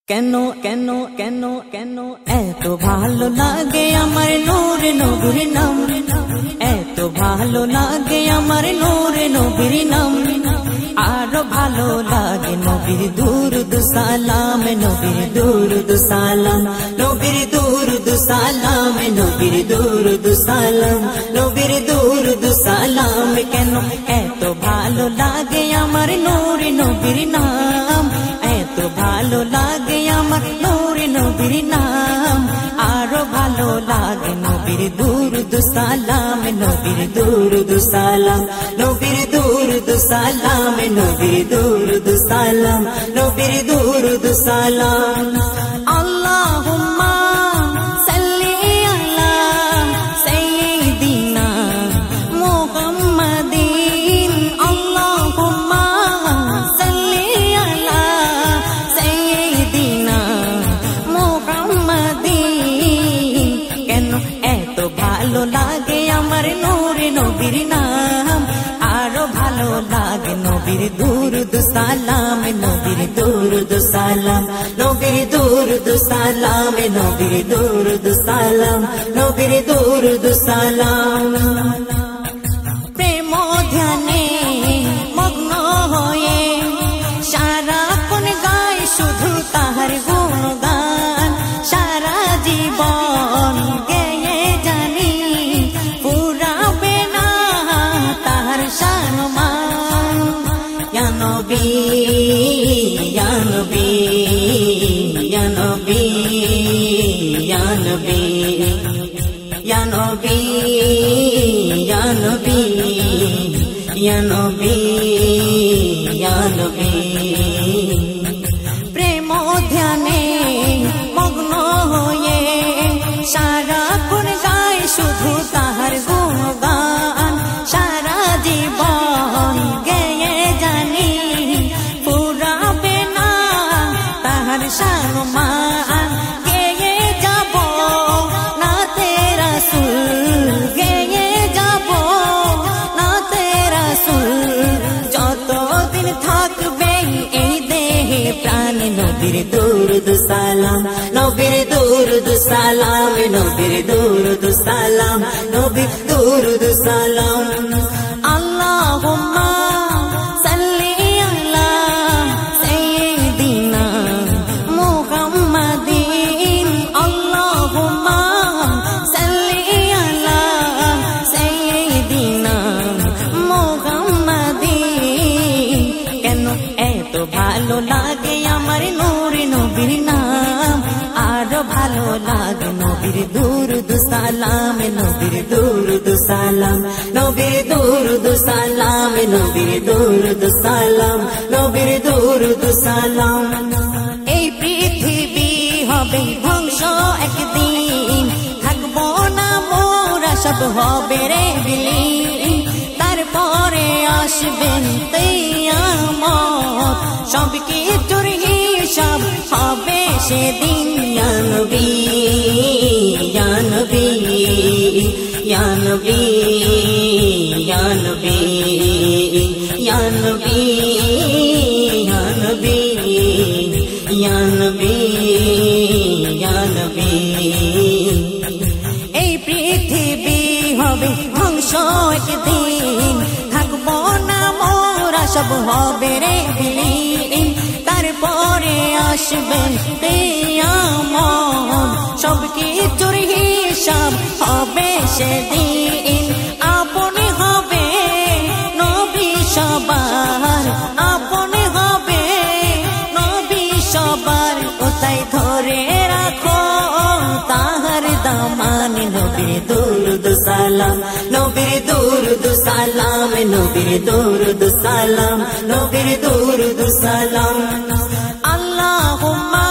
কেনো কেনো কেনো কেনো এত ভালো লাগে আমার নূর নবীর নাম, এত ভালো লাগে আমার নূর নবীর নাম। আরো ভালো লাগে নবীর দুরুদ সালাম, নবীর দুরুদ সালাম, নবীর দুরুদ সালাম, নবীর দুরুদ সালাম, নবীর দুরুদ সালাম। কেন এত ভালো লাগে আমার নূর নবীর নাম, এত ভালো লাগে আমার নূর নবীর নাম। আরো ভালো লাগে নবীর দুরুদ সালাম, নবীর দুরুদ সালাম, নবীর দুরুদ সালাম, নবীর দুরুদ সালাম, নবীর দুরুদ সালাম। আল্লাহুম্মা সাল্লি আলা সাইয়্যিদিনা মুহাম্মাদিন, আল্লাহুম্মা সাল্লি আলা সাইয়্যিদিনা মুহাম্মাদিন। কেন এত ভালো লাগে আমার নূর নবীর নাম, আরো ভালো লাগে নবীর দুরুদ সালাম, নবীর দুরুদ সালাম, নবীর দুরুদ সালাম, নবীর দুরুদ সালাম, নবীর দুরুদ সালাম। প্রেম ধ্যানে মগ্ন হয়ে সারাক্ষণ গায় শুধু তাহার গুণগান, সারা জীবন গেয়ে জানি পুরাবে না তাহার সম্মান। ইয়া নবী ইয়া নবী ইয়া নবী ইয়া নবী ইয়া নবী ইয়া নবী ইয়া নবী ইয়া নবী। প্রেম ধ্যানে মগ্ন হয়ে সারাক্ষণ গায় শুধু তাহার গুণগান, সারা জীবন গেয়ে জানি পুরাবে না তাহার সম্মান। গেয়ে যাব না তেরা সুর, গেয়ে যাব না তেরা সুর, যতদিন থাকবে এই দেহে প্রাণ। নবীর দুরুদ সালাম, নবীর দুরুদ সালাম, নবীর দুরুদ সালাম, নবীর দুরুদ সালাম। আল্লাহুম্মা সাল্লি আলা সাইয়্যিদিনা মুহাম্মাদিন, আল্লাহুম্মা সাল্লি আলা সাইয়্যিদিনা মুহাম্মাদিন। কেন এত ভালো লাগে আমার নূর নবীর নাম, আরো ভালো লাগে নবীর দুরুদ সালাম, নবীর দুরুদ সালাম, নবীর দুরুদ সালাম, নবীর দুরুদ সালাম, নবীর দুরুদ সালাম। এই পৃথিবী হবে ধ্বংস একদিন, থাকবো না মোরা সব হবে রে বিলীন। তারপরে আসবেন কিয়ামত, সব কিছুর হিসাব হবে সেদিন। ইয়া নবী ইয়া নবী ইয়া নবী ইয়া নবী ইয়া নবী ইয়া নবী ইয়া নবী ইয়া নবী। এই পৃথিবী হবে ধ্বংস একদিন, থাকবো না মোরা সব হবে রে বিলীন। তারপরে আসবেন কিয়ামত, সব কিছুর হিসাব হবে সেদিন। আপনি হবে নবী সবার, আপনি হবে নবী সবার, কোথায় ধরে রাখো তাহার দামান। নবীর দুরুদ সালাম, নবীর দুরুদ সালাম, নবীর দুরুদ সালাম, নবীর দুরুদ সালাম। আল্লাহুম্মা